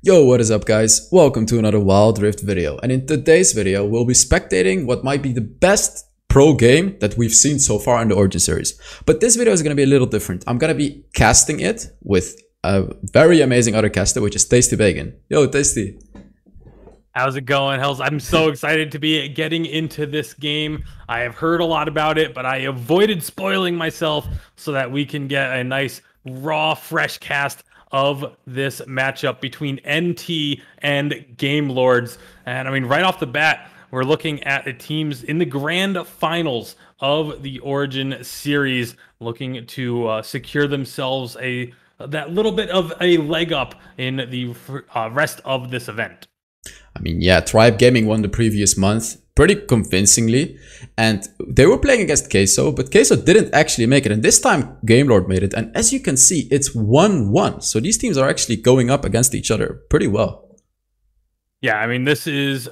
Yo, what is up guys? Welcome to another Wild Rift video, and in today's video we'll be spectating what might be the best pro game that we've seen so far in the Origin series. But this video is going to be a little different. I'm going to be casting it with a very amazing other caster, which is TastyBacon. Yo, Tasty. How's it going, Hells? I'm so excited to be getting into this game. I have heard a lot about it, but I avoided spoiling myself so that we can get a nice, raw, fresh cast of this matchup between NT and Game Lords. And I mean, right off the bat, we're looking at the teams in the grand finals of the Origin series, looking to secure themselves that little bit of a leg up in the rest of this event. I mean, yeah, Tribe Gaming won the previous month pretty convincingly, and they were playing against Queso, but Queso didn't actually make it, and this time Gamelord made it, and as you can see, it's 1-1, so these teams are actually going up against each other pretty well. Yeah, I mean, this is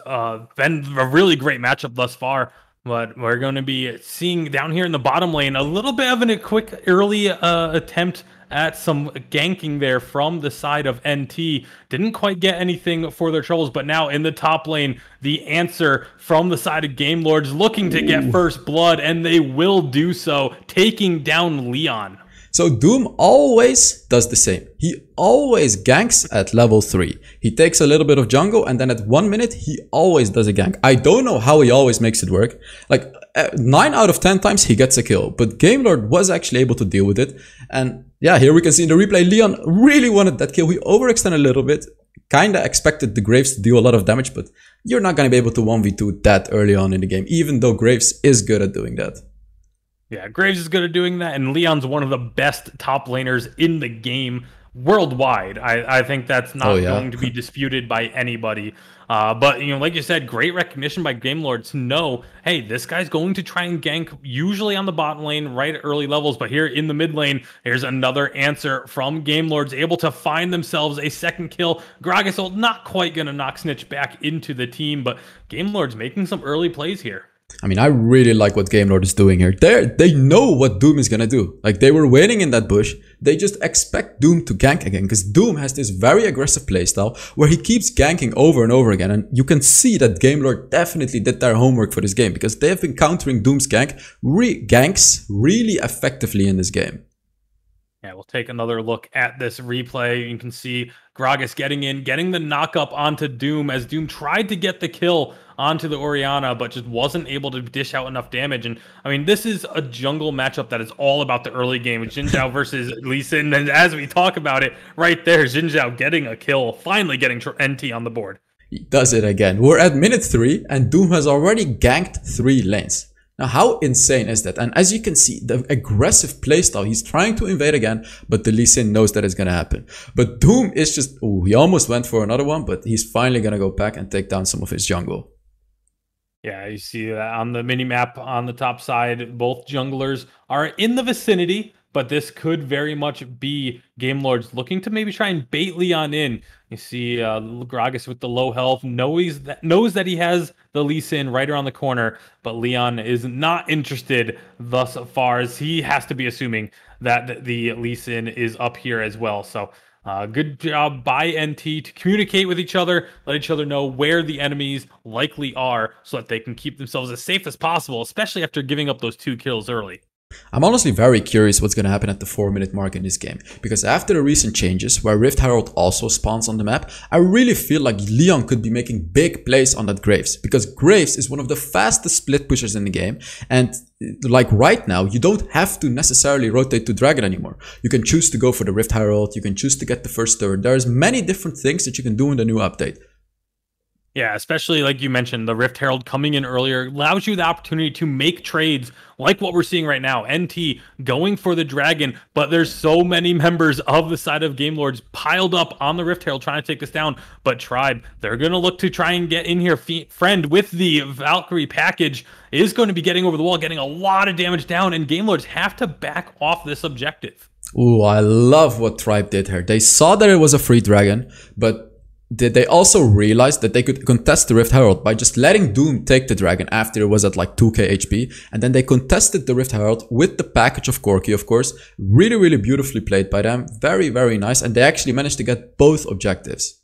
been a really great matchup thus far, but we're going to be seeing down here in the bottom lane a little bit of a quick early attempt at some ganking there from the side of NT. Didn't quite get anything for their troubles, but now in the top lane, the answer from the side of Game Lords looking to get first blood, and they will do so, taking down Leon. So Doom always does the same. He always ganks at level 3. He takes a little bit of jungle, and then at 1 minute, he always does a gank. I don't know how he always makes it work. Like 9 out of 10 times he gets a kill, but Gamelord was actually able to deal with it. And yeah, here we can see in the replay, Leon really wanted that kill. He overextended a little bit, kinda expected the Graves to deal a lot of damage, but you're not gonna be able to 1v2 that early on in the game, even though Graves is good at doing that. Yeah, Graves is good at doing that, and Leon's one of the best top laners in the game worldwide. I think that's not going to be disputed by anybody. But, you know, like you said, great recognition by Gamelord to know, hey, this guy's going to try and gank usually on the bottom lane right at early levels, but here in the mid lane, here's another answer from Gamelords, able to find themselves a second kill. Gragasol not quite going to knock Snitch back into the team, but Gamelord's making some early plays here. I mean, I really like what Gamelord is doing here. They know what Doom is gonna do. Like, they were waiting in that bush. They just expect Doom to gank again, because Doom has this very aggressive playstyle where he keeps ganking over and over again. And you can see that Gamelord definitely did their homework for this game, because they have been countering Doom's ganks really effectively in this game. Yeah, we'll take another look at this replay. You can see Gragas getting the knock up onto Doom as Doom tried to get the kill onto the Orianna, but just wasn't able to dish out enough damage. And I mean, this is a jungle matchup that is all about the early game with Xin Zhao versus Lee Sin. And as we talk about it right there, Xin Zhao getting a kill, finally getting NT on the board. He does it again. We're at minute 3 and Doom has already ganked 3 lanes. Now, how insane is that? And as you can see, the aggressive playstyle, he's trying to invade again, but the Lee Sin knows that it's going to happen. But Doom is just, oh, he almost went for another one, but he's finally going to go back and take down some of his jungle. Yeah, you see that on the mini-map on the top side, both junglers are in the vicinity, but this could very much be Gamelords looking to maybe try and bait Leon in. You see Gragas with the low health, knows that he has the Lee Sin right around the corner, but Leon is not interested thus far, as he has to be assuming that the Lee Sin is up here as well. So good job by NT to communicate with each other, let each other know where the enemies likely are so that they can keep themselves as safe as possible, especially after giving up those 2 kills early. I'm honestly very curious what's going to happen at the 4-minute mark in this game, because after the recent changes where Rift Herald also spawns on the map, I really feel like Leon could be making big plays on that Graves, because Graves is one of the fastest split pushers in the game, and like right now, you don't have to necessarily rotate to Dragon anymore. You can choose to go for the Rift Herald, you can choose to get the first turret. There's many different things that you can do in the new update. Yeah, especially like you mentioned, the Rift Herald coming in earlier allows you the opportunity to make trades like what we're seeing right now. NT going for the Dragon, but there's so many members of the side of Gamelords piled up on the Rift Herald trying to take this down. But Tribe, they're going to look to try and get in here. Friend with the Valkyrie package is going to be getting over the wall, getting a lot of damage down, and Gamelords have to back off this objective. Ooh, I love what Tribe did here. They saw that it was a free Dragon, but did they also realize that they could contest the Rift Herald by just letting Doom take the Dragon after it was at like 2k HP, and then they contested the Rift Herald with the package of Corki, of course. Really, really beautifully played by them. Very, very nice, and they actually managed to get both objectives.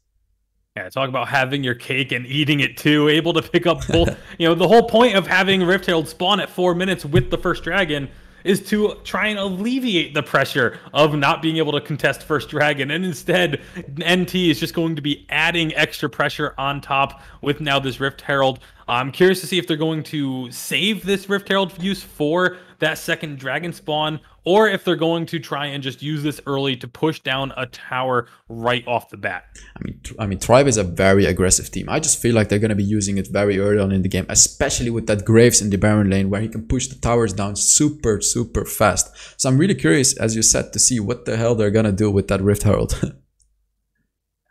Yeah, talk about having your cake and eating it too. Able to pick up both. The whole point of having Rift Herald spawn at 4 minutes with the first dragon is to try and alleviate the pressure of not being able to contest first dragon. And instead, NT is just going to be adding extra pressure on top with now this Rift Herald. I'm curious to see if they're going to save this Rift Herald use for that second dragon spawn, or if they're going to try and just use this early to push down a tower right off the bat. I mean, Tribe is a very aggressive team. I just feel like they're going to be using it very early on in the game, especially with that Graves in the Baron lane where he can push the towers down super fast. So I'm really curious, as you said, to see what the hell they're going to do with that Rift Herald.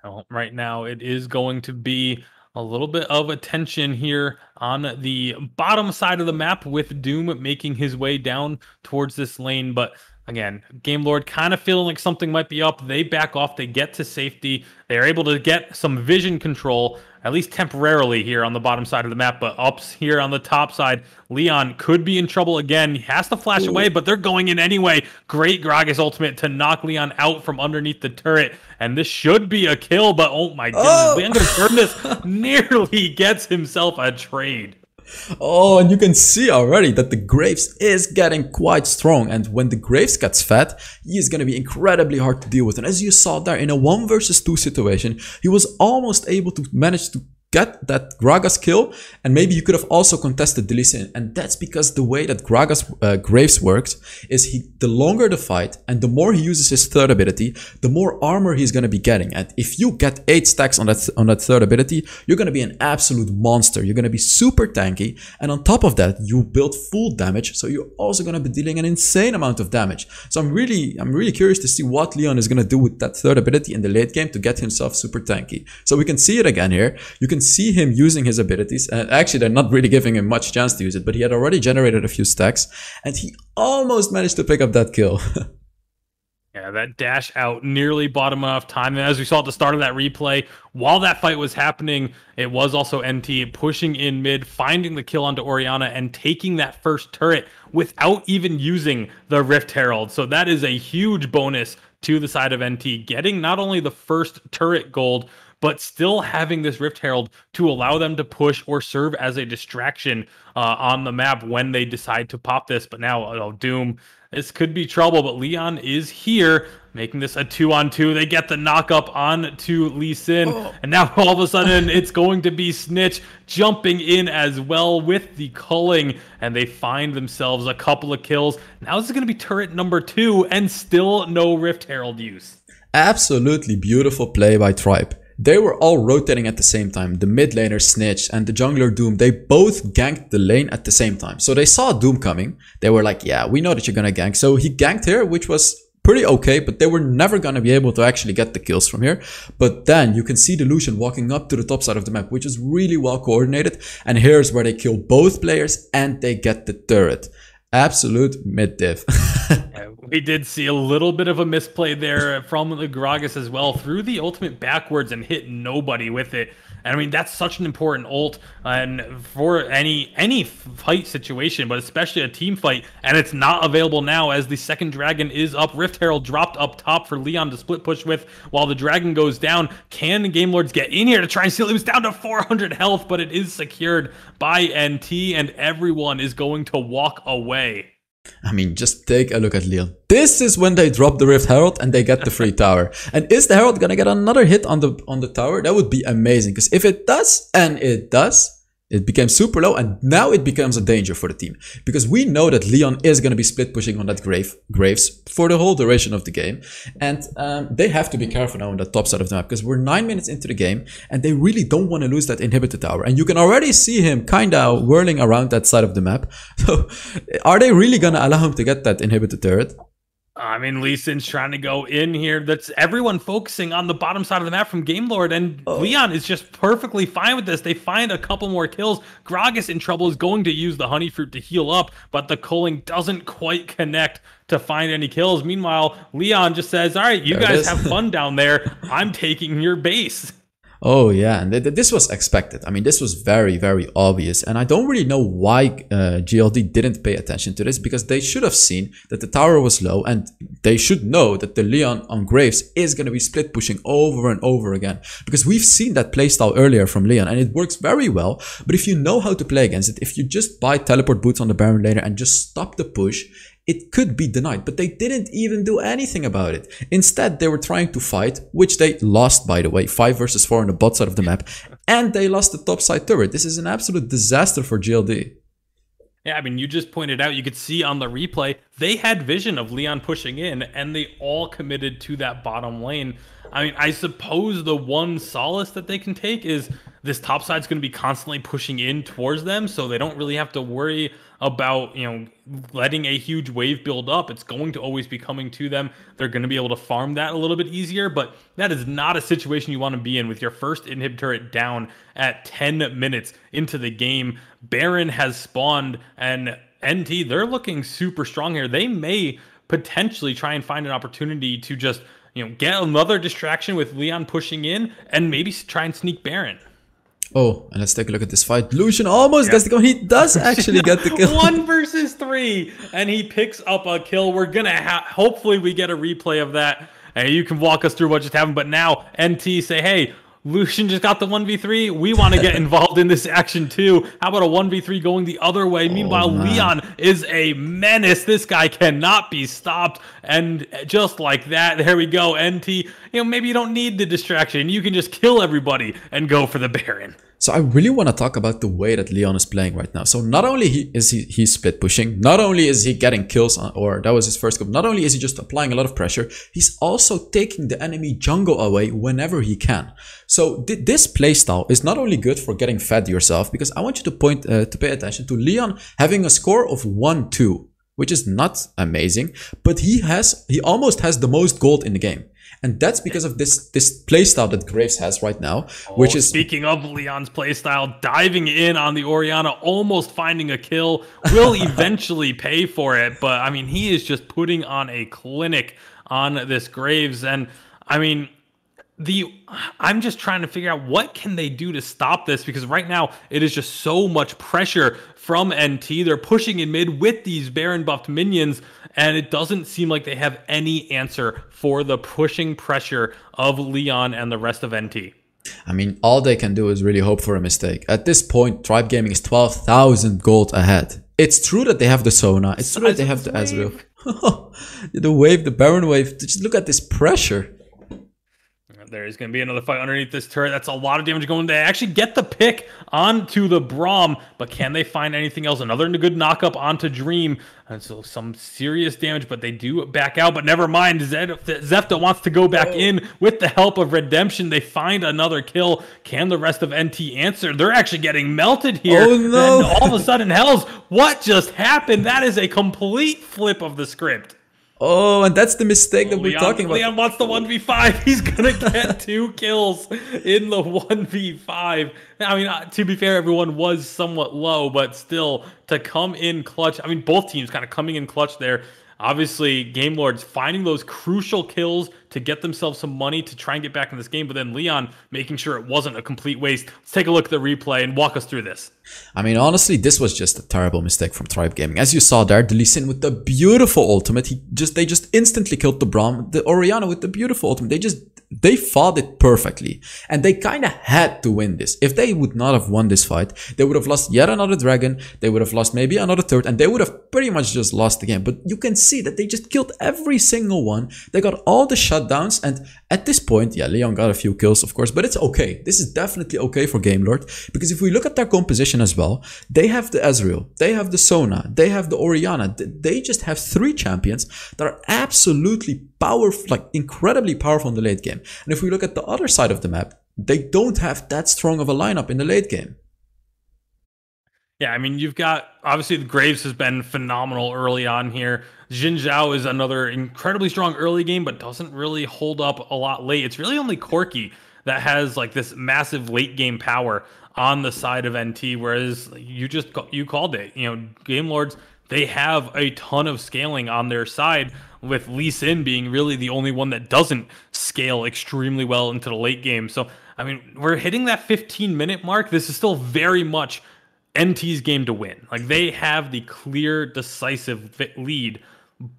Well, right now it is going to be a little bit of attention here on the bottom side of the map with Doom making his way down towards this lane. But again, Game Lord kind of feeling like something might be up. They back off. They get to safety. They are able to get some vision control, at least temporarily here on the bottom side of the map. But ups here on the top side, Leon could be in trouble again. He has to flash away, but they're going in anyway. Great Gragas ultimate to knock Leon out from underneath the turret. And this should be a kill, but oh my goodness, Van confirmed this. Nearly gets himself a trade. Oh, and you can see already that the Graves is getting quite strong. And when the Graves gets fat, he is going to be incredibly hard to deal with. And as you saw there, in a 1 versus 2 situation, he was almost able to manage to get that Gragas kill, and maybe you could have also contested the Lee Sin. And that's because the way that Graves works is the longer the fight and the more he uses his third ability, the more armor he's going to be getting. And if you get 8 stacks on that third ability, you're going to be an absolute monster. You're going to be super tanky, and on top of that, you build full damage, so you're also going to be dealing an insane amount of damage. So I'm really curious to see what Leon is going to do with that third ability in the late game to get himself super tanky. So we can see it again here. You can see him using his abilities, and actually they're not really giving him much chance to use it, but he had already generated a few stacks and he almost managed to pick up that kill. Yeah, that dash out nearly bought him enough time. And as we saw at the start of that replay, while that fight was happening, it was also NT pushing in mid, finding the kill onto Orianna and taking that first turret without even using the Rift Herald. So that is a huge bonus to the side of NT, getting not only the first turret gold, but still having this Rift Herald to allow them to push or serve as a distraction on the map when they decide to pop this. But now, Doom, this could be trouble, but Leon is here, making this a 2-on-2. They get the knock-up on to Lee Sin, and now all of a sudden it's going to be Snitch jumping in as well with the culling, and they find themselves a couple of kills. Now this is going to be turret number 2, and still no Rift Herald use. Absolutely beautiful play by Tribe. They were all rotating at the same time. The mid laner Snitch and the jungler Doom, they both ganked the lane at the same time. So they saw Doom coming. They were like, yeah, we know that you're gonna gank. So he ganked here, which was pretty okay, but they were never gonna be able to actually get the kills from here. But then you can see the Lucian walking up to the top side of the map, which is really well coordinated. And here's where they kill both players and they get the turret. Absolute mid-div. We did see a little bit of a misplay there from the Gragas as well. Threw the ultimate backwards and hit nobody with it. And I mean, that's such an important ult and for any fight situation, but especially a team fight. And it's not available now as the second dragon is up. Rift Herald dropped up top for Leon to split push with while the dragon goes down. Can the Game Lords get in here to try and steal? It was down to 400 health, but it is secured by NT and everyone is going to walk away. I mean, just take a look at Leon. This is when they drop the Rift Herald and they get the free tower. And is the Herald gonna get another hit on the tower? That would be amazing. Because if it does, and it does, it became super low, and now it becomes a danger for the team. Because we know that Leon is going to be split pushing on that Graves for the whole duration of the game. And they have to be careful now on the top side of the map, because we're 9 minutes into the game, and they really don't want to lose that inhibitor tower. And you can already see him kind of whirling around that side of the map. So are they really going to allow him to get that inhibitor turret? I mean, Lee Sin's trying to go in here. That's everyone focusing on the bottom side of the map from Game Lord, and Leon is just perfectly fine with this. They find a couple more kills. Gragas in trouble is going to use the honey fruit to heal up, but the culling doesn't quite connect to find any kills. Meanwhile, Leon just says, all right, you guys have fun down there. I'm taking your base. Oh yeah, and this was expected. I mean, this was very, very obvious, and I don't really know why GLD didn't pay attention to this, because they should have seen that the tower was low, and they should know that the Leon on Graves is going to be split pushing over and over again, because we've seen that playstyle earlier from Leon, and it works very well. But if you know how to play against it, if you just buy teleport boots on the Baron later and just stop the push, it could be denied, but they didn't even do anything about it. Instead, they were trying to fight, which they lost, by the way, 5 versus 4 on the bot side of the map, and they lost the top side turret. This is an absolute disaster for GLD. Yeah, I mean, you just pointed out, you could see on the replay, they had vision of Leon pushing in, and they all committed to that bottom lane. I mean, I suppose the one solace that they can take is this top side's going to be constantly pushing in towards them, so they don't really have to worry about, you know, letting a huge wave build up. It's going to always be coming to them. They're going to be able to farm that a little bit easier, but that is not a situation you want to be in with your first inhib turret down at 10 minutes into the game. Baron has spawned, and NT, they're looking super strong here. They may potentially try and find an opportunity to just, you know, get another distraction with Leon pushing in and maybe try and sneak Baron. Oh, and let's take a look at this fight. Lucian almost gets the kill. He does actually get the kill. 1 versus 3, and he picks up a kill. We're gonna hopefully we get a replay of that, and you can walk us through what just happened. But now NT say, hey, Lucian just got the 1v3. We want to get involved in this action too. How about a 1v3 going the other way? Meanwhile, Leon is a menace. This guy cannot be stopped. And just like that, there we go. NT, you know, maybe you don't need the distraction. You can just kill everybody and go for the Baron. So I really want to talk about the way that Leon is playing right now. So not only is he split pushing, not only is he getting kills, or that was his first kill, not only is he just applying a lot of pressure, he's also taking the enemy jungle away whenever he can. So this playstyle is not only good for getting fed yourself, because I want you to pay attention to Leon having a score of 1-2, which is not amazing, but he almost has the most gold in the game. And that's because of this playstyle that Graves has right now, which is... Speaking of Leon's playstyle, diving in on the Orianna, almost finding a kill, will eventually pay for it. But, I mean, he is just putting on a clinic on this Graves. And, I mean... I'm just trying to figure out what can they do to stop this, because right now it is just so much pressure from NT. They're pushing in mid with these Baron buffed minions, and it doesn't seem like they have any answer for the pushing pressure of Leon and the rest of NT. I mean, all they can do is really hope for a mistake. At this point, Tribe Gaming is 12,000 gold ahead. It's true that they have the Sona. It's true that they have the Ezreal. The wave, the Baron wave. Just look at this pressure. There's going to be another fight underneath this turret. That's a lot of damage going. They actually get the pick onto the Braum, but can they find anything else? Another good knock-up onto Dream. And so some serious damage, but they do back out. But never mind. Zefta wants to go back in with the help of Redemption. They find another kill. Can the rest of NT answer? They're actually getting melted here. Oh, no. And all of a sudden, Hells, what just happened? That is a complete flip of the script. Oh, and that's the mistake that we're talking about. Leon wants the 1v5. He's going to get 2 kills in the 1v5. I mean, to be fair, everyone was somewhat low, but still, to come in clutch. I mean, both teams kind of coming in clutch there. Obviously, Game Lords finding those crucial kills to get themselves some money to try and get back in this game, but then Leon making sure it wasn't a complete waste. Let's take a look at the replay and walk us through this. I mean, honestly, this was just a terrible mistake from Tribe Gaming. As you saw there, the Lee Sin with the beautiful ultimate, they just instantly killed the Braum. The Orianna with the beautiful ultimate, they fought it perfectly, and they kind of had to win this. If they would not have won this fight, they would have lost yet another dragon, they would have lost maybe another third, and they would have pretty much just lost the game. But you can see that they just killed every single one. They got all the shutdowns, and at this point, yeah, Leon got a few kills, of course, but it's okay. This is definitely okay for Gamelord, because if we look at their composition as well, they have the Ezreal, they have the Sona, they have the Orianna. They just have 3 champions that are absolutely powerful, like incredibly powerful in the late game. And if we look at the other side of the map, they don't have that strong of a lineup in the late game. Yeah, I mean, you've got, obviously, the Graves has been phenomenal early on here. Jin Zhao is another incredibly strong early game, but doesn't really hold up a lot late. It's really only Corki that has like this massive late game power on the side of NT, whereas you called it. You know, Game Lords, they have a ton of scaling on their side. with Lee Sin being really the only one that doesn't scale extremely well into the late game. So, I mean, we're hitting that 15-minute mark. This is still very much NT's game to win. Like, they have the clear, decisive lead,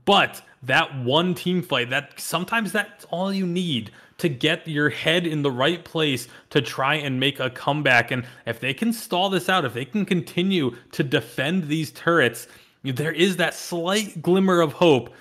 but that one team fight, that sometimes that's all you need to get your head in the right place to try and make a comeback. And if they can stall this out, if they can continue to defend these turrets, there is that slight glimmer of hope,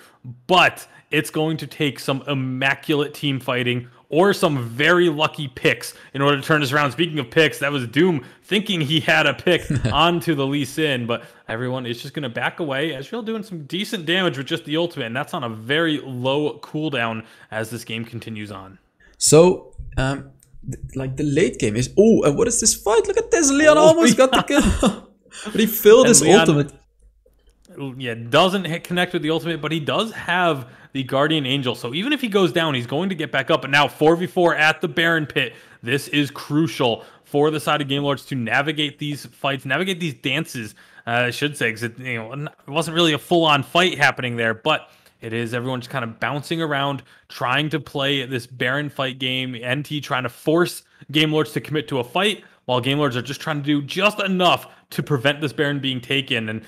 but it's going to take some immaculate team fighting or some very lucky picks in order to turn this around. Speaking of picks, that was Doom thinking he had a pick onto the Lee Sin, but everyone is just going to back away. Ezreal doing some decent damage with just the ultimate, and that's on a very low cooldown as this game continues on. So, like the late game is... Oh, and what is this fight? Look at this. Leon almost got the kill. But he failed his ultimate. Yeah, doesn't connect with the ultimate, but he does have the Guardian Angel. So even if he goes down, he's going to get back up. And now 4v4 at the Baron Pit. This is crucial for the side of Game Lords to navigate these fights, navigate these dances, I should say, because it wasn't really a full-on fight happening there, but it is everyone just kind of bouncing around, trying to play this Baron fight game. NT trying to force Game Lords to commit to a fight, while Game Lords are just trying to do just enough to prevent this Baron being taken. And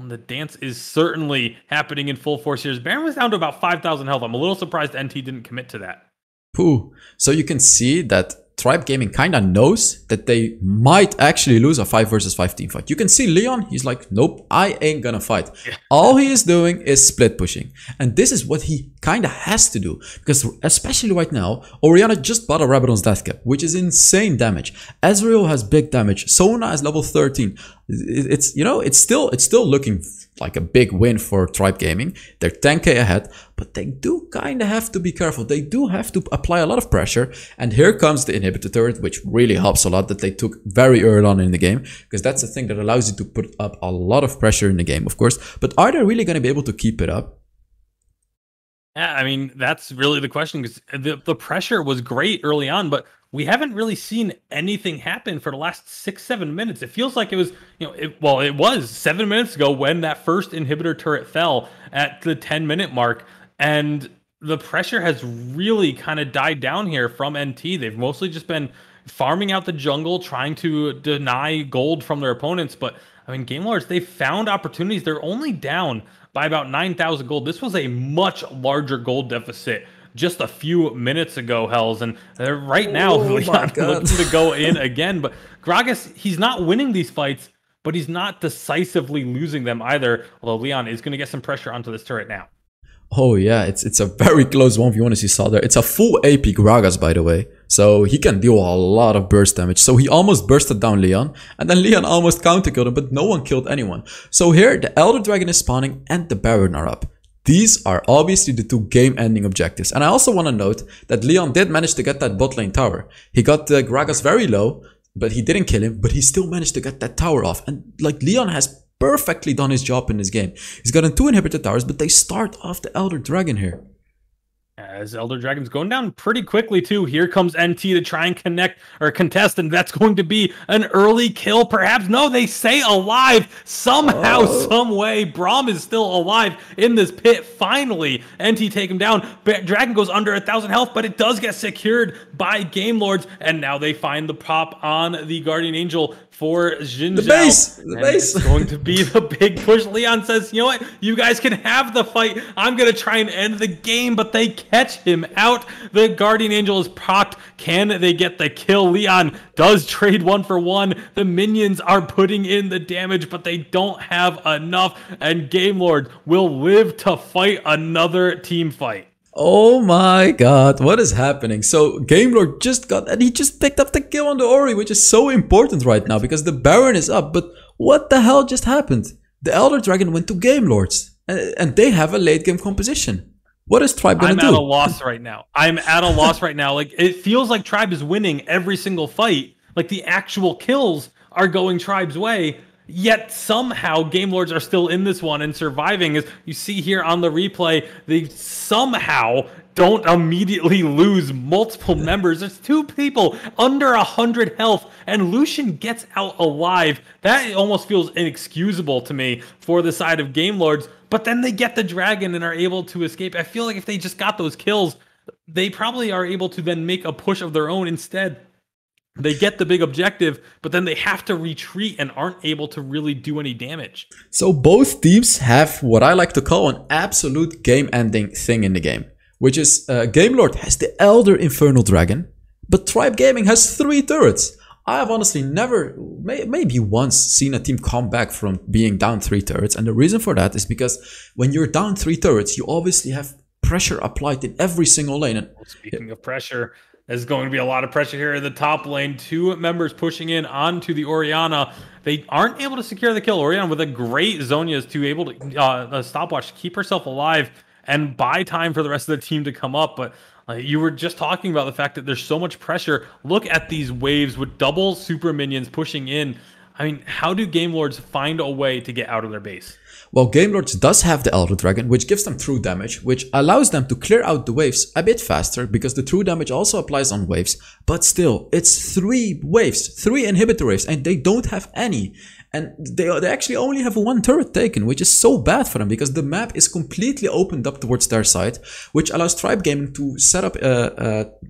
the dance is certainly happening in full force here. Baron was down to about 5,000 health. I'm a little surprised NT didn't commit to that. Pooh. So you can see that Tribe Gaming kind of knows that they might actually lose a 5 versus 5 team fight. You can see Leon, he's like, nope, I ain't gonna fight. Yeah. All he is doing is split pushing. And this is what he kind of has to do. Because especially right now, Orianna just bought a Rabadon's Death Cap, which is insane damage. Ezreal has big damage. Sona is level 13. It's, you know, it's still looking like a big win for Tribe Gaming. They're 10k ahead, but they do kind of have to be careful. They do have to apply a lot of pressure. And here comes the inhibitor turret, which really helps a lot that they took very early on in the game, because that's the thing that allows you to put up a lot of pressure in the game, of course. But are they really going to be able to keep it up? Yeah, I mean, that's really the question, because the pressure was great early on, but we haven't really seen anything happen for the last 6-7 minutes. It feels like it was, it was 7 minutes ago when that first inhibitor turret fell at the 10-minute mark, and the pressure has really kind of died down here from NT. They've mostly just been farming out the jungle, trying to deny gold from their opponents, but I mean, Game Lords, they found opportunities. They're only down by about 9,000 gold. This was a much larger gold deficit just a few minutes ago, Hells, and right now Leon looking to go in again. But Gragas, he's not winning these fights, but he's not decisively losing them either, although Leon is going to get some pressure onto this turret now. Oh yeah, it's a very close 1v1 as you saw there. It's a full AP Gragas, by the way, so he can deal a lot of burst damage. So he almost bursted down Leon, and then Leon almost counter killed him, but no one killed anyone. So here the Elder Dragon is spawning and the Baron are up. These are obviously the two game-ending objectives. And I also want to note that Leon did manage to get that bot lane tower. He got the Gragas very low, but he didn't kill him, but he still managed to get that tower off. And like, Leon has perfectly done his job in this game. He's gotten 2 inhibitor towers, but they start off the Elder Dragon here. As Elder Dragon's going down pretty quickly too. Here comes NT to try and connect or contest, and that's going to be an early kill, perhaps. No, they say alive somehow, some way. Braum is still alive in this pit. Finally, NT take him down. Dragon goes under 1,000 health, but it does get secured by Game Lords, and now they find the pop on the Guardian Angel for Xin Zhao. The base. It's going to be the big push. Leon says, you know what? You guys can have the fight. I'm going to try and end the game, but they catch him out. The Guardian Angel is procced. Can they get the kill? Leon does trade 1 for 1. The minions are putting in the damage, but they don't have enough, and Game Lord will live to fight another team fight. Oh my god, what is happening? So Game Lord just got, and he just picked up the kill on the Ori, which is so important right now because the Baron is up. But what the hell just happened? The Elder Dragon went to Game Lords, and they have a late game composition. What is Tribe gonna do? I'm at a loss right now. I'm at a loss right now. Like, it feels like Tribe is winning every single fight. Like, the actual kills are going Tribe's way. Yet somehow Game Lords are still in this one and surviving. As you see here on the replay, they somehow don't immediately lose multiple members. There's 2 people under 100 health, and Lucian gets out alive. That almost feels inexcusable to me for the side of Game Lords, but then they get the dragon and are able to escape. I feel like if they just got those kills, they probably are able to then make a push of their own instead. They get the big objective, but then they have to retreat and aren't able to really do any damage. So both teams have what I like to call an absolute game-ending thing in the game, which is Game Lord has the Elder Infernal Dragon, but Tribe Gaming has 3 turrets. I have honestly never, maybe once, seen a team come back from being down 3 turrets, and the reason for that is because when you're down 3 turrets, you obviously have pressure applied in every single lane. And speaking of pressure, there's going to be a lot of pressure here in the top lane. 2 members pushing in onto the Orianna. They aren't able to secure the kill. Orianna with a great Zhonya's to able to a stopwatch to keep herself alive and buy time for the rest of the team to come up. But you were just talking about the fact that there's so much pressure. Look at these waves with double super minions pushing in. I mean, how do Game Lords find a way to get out of their base? Well, Game Lords does have the Elder Dragon, which gives them true damage, which allows them to clear out the waves a bit faster, because the true damage also applies on waves. But still, it's 3 waves, 3 inhibitor waves, and they don't have any. And they actually only have 1 turret taken, which is so bad for them, because the map is completely opened up towards their side, which allows Tribe Gaming to set up,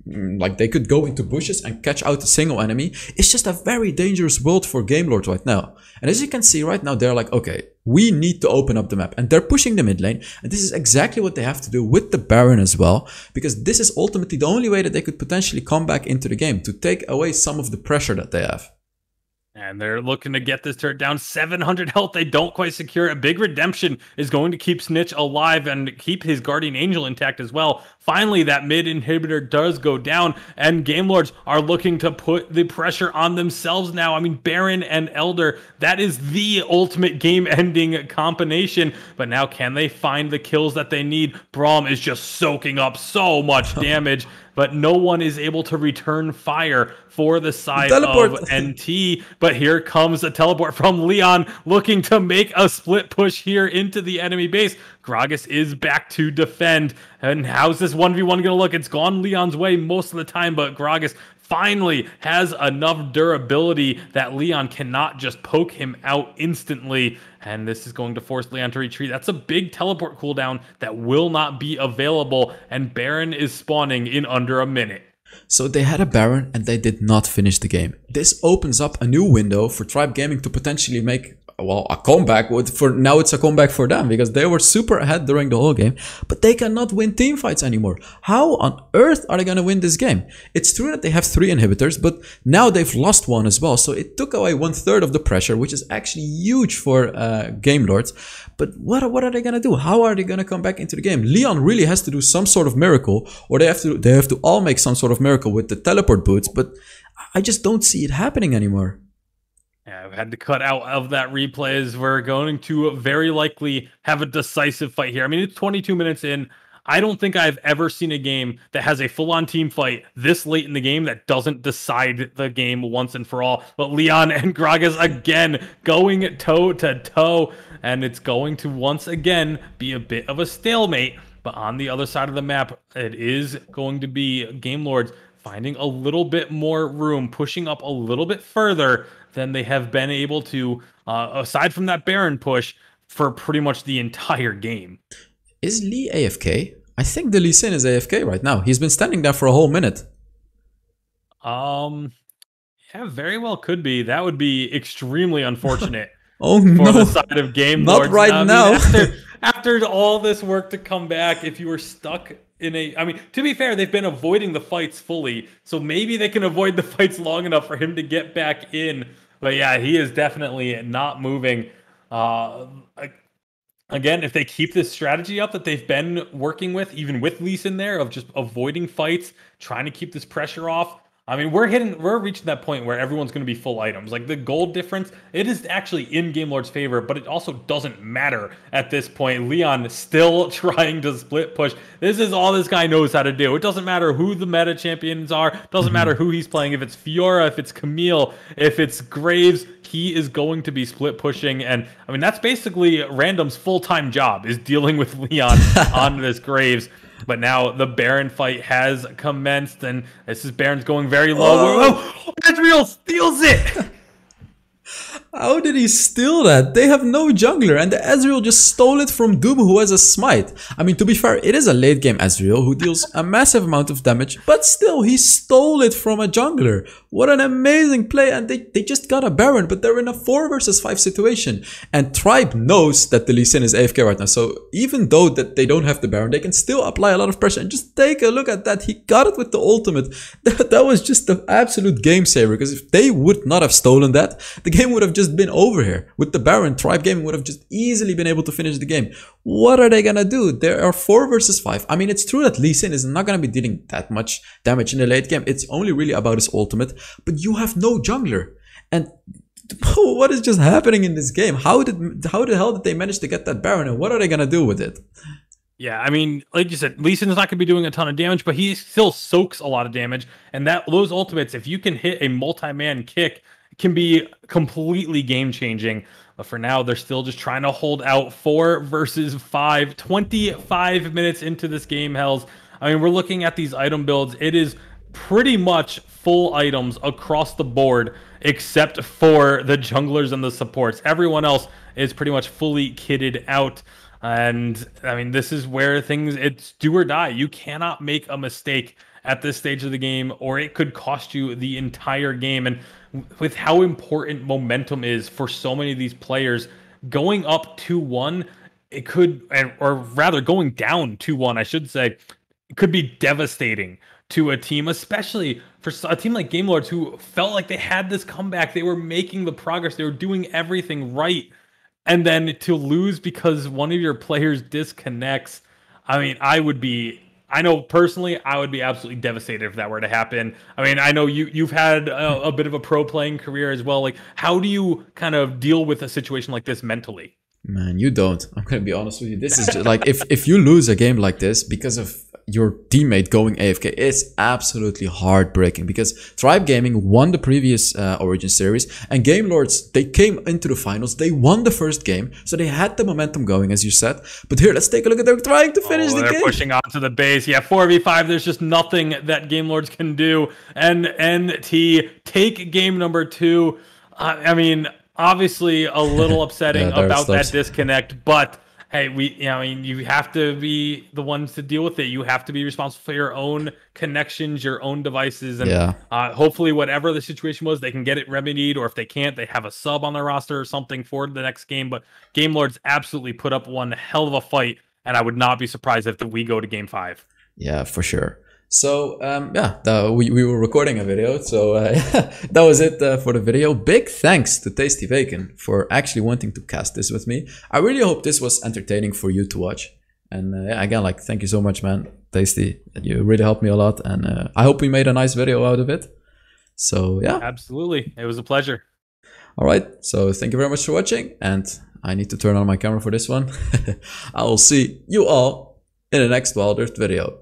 like they could go into bushes and catch out a single enemy. It's just a very dangerous world for Game Lord right now. And as you can see right now, they're like, okay, we need to open up the map. And they're pushing the mid lane. And this is exactly what they have to do with the Baron as well, because this is ultimately the only way that they could potentially come back into the game, to take away some of the pressure that they have. And they're looking to get this turret down. 700 health. They don't quite secure it. A big redemption is going to keep Snitch alive and keep his Guardian Angel intact as well. Finally, that mid inhibitor does go down, and Game Lords are looking to put the pressure on themselves now. I mean, Baron and Elder, that is the ultimate game-ending combination. But now, can they find the kills that they need? Braum is just soaking up so much damage, but no one is able to return fire for the side of NT. But here comes a teleport from Leon, looking to make a split push here into the enemy base. Gragas is back to defend. And how's this 1v1 going to look? It's gone Leon's way most of the time, but Gragas finally has enough durability that Leon cannot just poke him out instantly. And this is going to force Leon to retreat. That's a big teleport cooldown that will not be available. And Baron is spawning in under a minute. So they had a Baron and they did not finish the game. This opens up a new window for Tribe Gaming to potentially make, well, a comeback. For now it's a comeback for them, because they were super ahead during the whole game, but they cannot win team fights anymore. How on earth are they going to win this game? It's true that they have 3 inhibitors, but now they've lost 1 as well, so it took away 1/3 of the pressure, which is actually huge for Game Lords. But what are they going to do? How are they going to come back into the game? Leon really has to do some sort of miracle, or they have to all make some sort of miracle with the teleport boots, but I just don't see it happening anymore. Yeah, I've had to cut out of that replay, as we're going to very likely have a decisive fight here. I mean, it's 22 minutes in. I don't think I've ever seen a game that has a full-on team fight this late in the game that doesn't decide the game once and for all. But Leon and Gragas again going toe-to-toe, and it's going to once again be a bit of a stalemate. But on the other side of the map, it is going to be Game Lords finding a little bit more room, pushing up a little bit further than they have been able to, aside from that Baron push, for pretty much the entire game. Is Lee AFK? I think the Lee Sin is AFK right now. He's been standing there for a whole minute. Yeah, very well could be. That would be extremely unfortunate. Oh for no, the side of Game not Lords. right now. After all this work to come back, if you were stuck in a... I mean, to be fair, they've been avoiding the fights fully, so maybe they can avoid the fights long enough for him to get back in. But yeah, he is definitely not moving. Again, if they keep this strategy up that they've been working with, even with Lee Sin there, of just avoiding fights, trying to keep this pressure off, I mean, we're reaching that point where everyone's going to be full items. Like the gold difference, it is actually in Game Lord's favor, but it also doesn't matter at this point. Leon still trying to split push. This is all this guy knows how to do. It doesn't matter who the meta champions are. It doesn't matter who he's playing. If it's Fiora, if it's Camille, if it's Graves, he is going to be split pushing. And I mean, that's basically Random's full-time job, is dealing with Leon on this Graves. But now the Baron fight has commenced, and this is Baron's going very low. Oh, Ezreal steals it! How did he steal that? They have no jungler, and the Ezreal just stole it from Doom, who has a smite. I mean, to be fair, it is a late game Ezreal who deals a massive amount of damage, but still, he stole it from a jungler. What an amazing play, and they just got a Baron, but they're in a 4 versus 5 situation. And Tribe knows that the Lee Sin is AFK right now, so even though that they don't have the Baron, they can still apply a lot of pressure. And just take a look at that, he got it with the ultimate. That was just the absolute game saver, because if they would not have stolen that, the game would have just been over here. With the Baron, Tribe Gaming would have just easily been able to finish the game. What are they gonna do? There are 4 versus 5. I mean, it's true that Lee Sin is not gonna be dealing that much damage in the late game. It's only really about his ultimate, but you have no jungler. And what is just happening in this game? How the hell did they manage to get that Baron, and what are they gonna do with it? Yeah, I mean, like you said, Lee Sin's not going to be doing a ton of damage, but he still soaks a lot of damage. And those ultimates, if you can hit a multi-man kick, can be completely game-changing. But for now, they're still just trying to hold out 4 versus 5. 25 minutes into this game, Hells. I mean, we're looking at these item builds. It is pretty much full items across the board, except for the junglers and the supports. Everyone else is pretty much fully kitted out. And I mean, this is where it's do or die. You cannot make a mistake at this stage of the game, or it could cost you the entire game. And with how important momentum is for so many of these players, going up 2-1, it could, or rather going down 2-1, I should say, it could be devastating to a team, especially for a team like Game Lords, who felt like they had this comeback. They were making the progress. They were doing everything right. And then to lose because one of your players disconnects, I mean, I know personally, I would be absolutely devastated if that were to happen. I mean, I know you've had a bit of a pro playing career as well. Like, how do you kind of deal with a situation like this mentally? Man, you don't. I'm gonna be honest with you. This is just like, if you lose a game like this because of your teammate going AFK, it's absolutely heartbreaking, because Tribe Gaming won the previous Origin series, and Game Lords, they came into the finals, they won the first game, so they had the momentum going, as you said. But here, let's take a look at, they're trying to finish the game. They're pushing onto the base. Yeah, 4v5, there's just nothing that Game Lords can do. And NT take game number 2. I mean, obviously a little upsetting about that disconnect, but hey, you have to be the ones to deal with it. You have to be responsible for your own connections, your own devices, and hopefully whatever the situation was, they can get it remedied, or if they can't, they have a sub on their roster or something for the next game. But Game Lords absolutely put up one hell of a fight, and I would not be surprised if we go to game 5. Yeah, for sure. So, we were recording a video, so that was it for the video. Big thanks to TastyBacon for actually wanting to cast this with me. I really hope this was entertaining for you to watch. And again, like, thank you so much, man, Tasty. You really helped me a lot, and I hope we made a nice video out of it. So, yeah. Absolutely. It was a pleasure. All right, so thank you very much for watching, and I need to turn on my camera for this one. I will see you all in the next Wild Earth video.